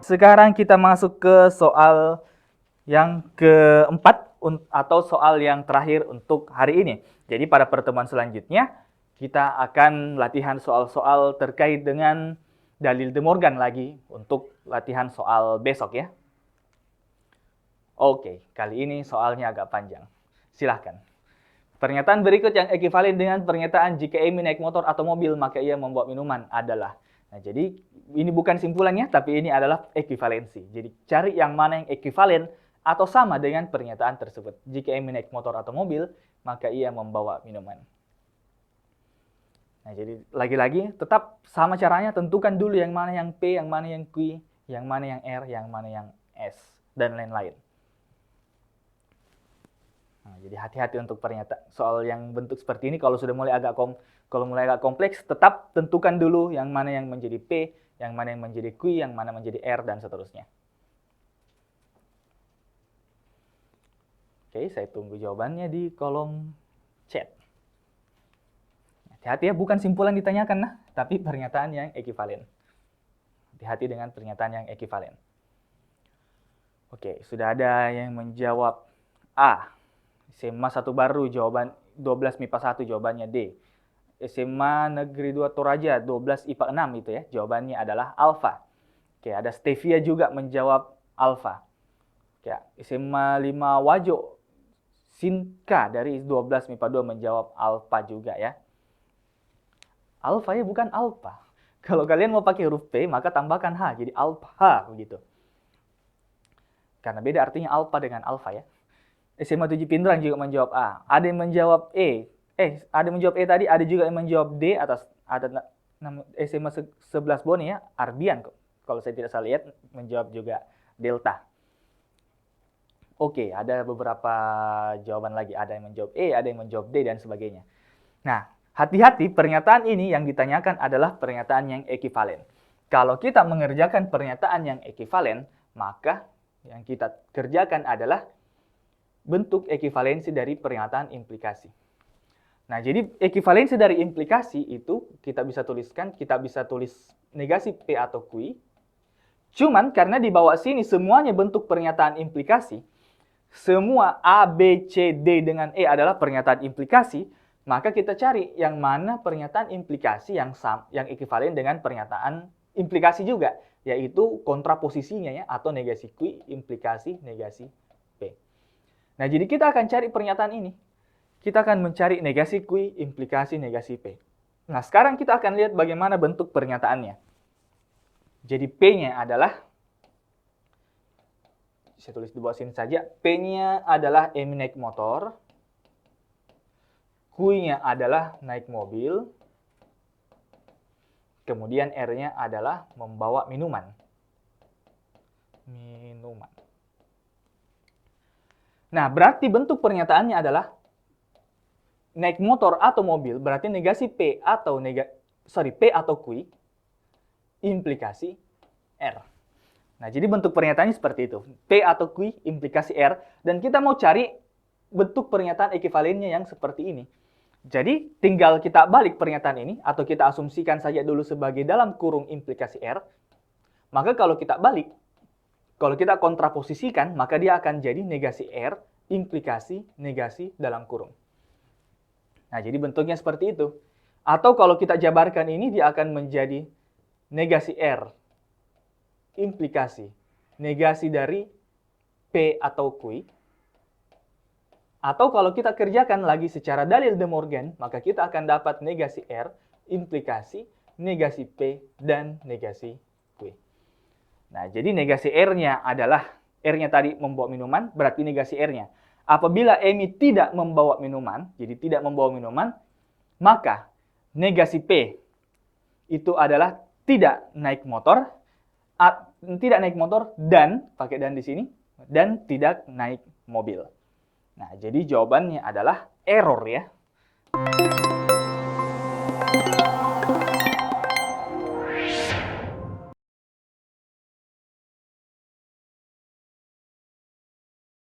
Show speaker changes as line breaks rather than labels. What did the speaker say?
Sekarang kita masuk ke soal yang keempat atau soal yang terakhir untuk hari ini. Jadi pada pertemuan selanjutnya kita akan latihan soal-soal terkait dengan dalil De Morgan lagi untuk latihan soal besok ya. Oke, kali ini soalnya agak panjang. Silahkan. Pernyataan berikut yang ekivalen dengan pernyataan jika Amy naik motor atau mobil maka ia membawa minuman adalah. Nah, jadi ini bukan simpulannya, tapi ini adalah ekivalensi. Jadi cari yang mana yang ekivalen atau sama dengan pernyataan tersebut. Jika Amy naik motor atau mobil, maka ia membawa minuman. Nah, jadi lagi-lagi tetap sama caranya, tentukan dulu yang mana yang P, yang mana yang Q, yang mana yang R, yang mana yang S, dan lain-lain. Nah, jadi hati-hati untuk pernyataan soal yang bentuk seperti ini. Kalau mulai agak kompleks, tetap tentukan dulu yang mana yang menjadi P, yang mana yang menjadi Q, yang mana menjadi R, dan seterusnya. Oke, saya tunggu jawabannya di kolom chat. Hati-hati ya, bukan simpulan ditanyakan, nah, tapi pernyataan yang ekivalen. Hati-hati dengan pernyataan yang ekivalen. Oke, sudah ada yang menjawab A. SMA 1 Baru, jawaban 12 MIPA 1, jawabannya D. SMA Negeri 2 Toraja, 12 IPA 6 itu ya, jawabannya adalah alfa. Oke, ada Stevia juga menjawab alfa. Oke, SMA 5 Wajo, Sinka dari 12 MIPA 2 menjawab alfa juga ya. Alfa ya, bukan alfa. Kalau kalian mau pakai huruf P, maka tambahkan H, jadi alfa begitu. Karena beda artinya alfa dengan alfa ya. SMA 7 Pindrang juga menjawab A. Ada yang menjawab E. Ada yang menjawab E tadi, ada juga yang menjawab D atas ada SMA 11 Bone ya, Arbian kok. Kalau saya tidak salah lihat menjawab juga Delta. Oke, ada beberapa jawaban lagi. Ada yang menjawab E, ada yang menjawab D dan sebagainya. Nah, hati-hati, pernyataan ini yang ditanyakan adalah pernyataan yang ekivalen. Kalau kita mengerjakan pernyataan yang ekivalen, maka yang kita kerjakan adalah bentuk ekivalensi dari pernyataan implikasi. Nah, jadi ekivalensi dari implikasi itu kita bisa tulis negasi P atau Q. Cuman karena di bawah sini semuanya bentuk pernyataan implikasi, semua A, B, C, D dengan E adalah pernyataan implikasi, maka kita cari yang mana pernyataan implikasi yang ekivalen dengan pernyataan implikasi juga, yaitu kontraposisinya ya, atau negasi Q, implikasi negasi P. Nah, jadi kita akan cari pernyataan ini. Kita akan mencari negasi Q, implikasi negasi P. Nah, sekarang kita akan lihat bagaimana bentuk pernyataannya. Jadi P-nya adalah, saya tulis di bawah sini saja, P-nya adalah Amy naik motor, Q-nya adalah naik mobil, kemudian R-nya adalah membawa minuman. Nah, berarti bentuk pernyataannya adalah naik motor atau mobil, berarti negasi P atau P atau Q, implikasi R. Nah, jadi bentuk pernyataannya seperti itu. P atau Q, implikasi R, dan kita mau cari bentuk pernyataan ekivalennya yang seperti ini. Jadi, tinggal kita balik pernyataan ini, atau kita asumsikan saja dulu sebagai dalam kurung implikasi R, maka kalau kita balik, kalau kita kontraposisikan, maka dia akan jadi negasi R, implikasi, negasi dalam kurung. Nah, jadi bentuknya seperti itu. Atau kalau kita jabarkan ini, dia akan menjadi negasi R, implikasi, negasi dari P atau Q. Atau kalau kita kerjakan lagi secara dalil De Morgan, maka kita akan dapat negasi R, implikasi, negasi P, dan negasi Q. Nah, jadi negasi R-nya adalah, R-nya tadi membawa minuman, berarti negasi R-nya. Apabila Amy tidak membawa minuman, jadi tidak membawa minuman, maka negasi P itu adalah tidak naik motor dan, pakai dan di sini, dan tidak naik mobil. Nah, jadi jawabannya adalah error ya.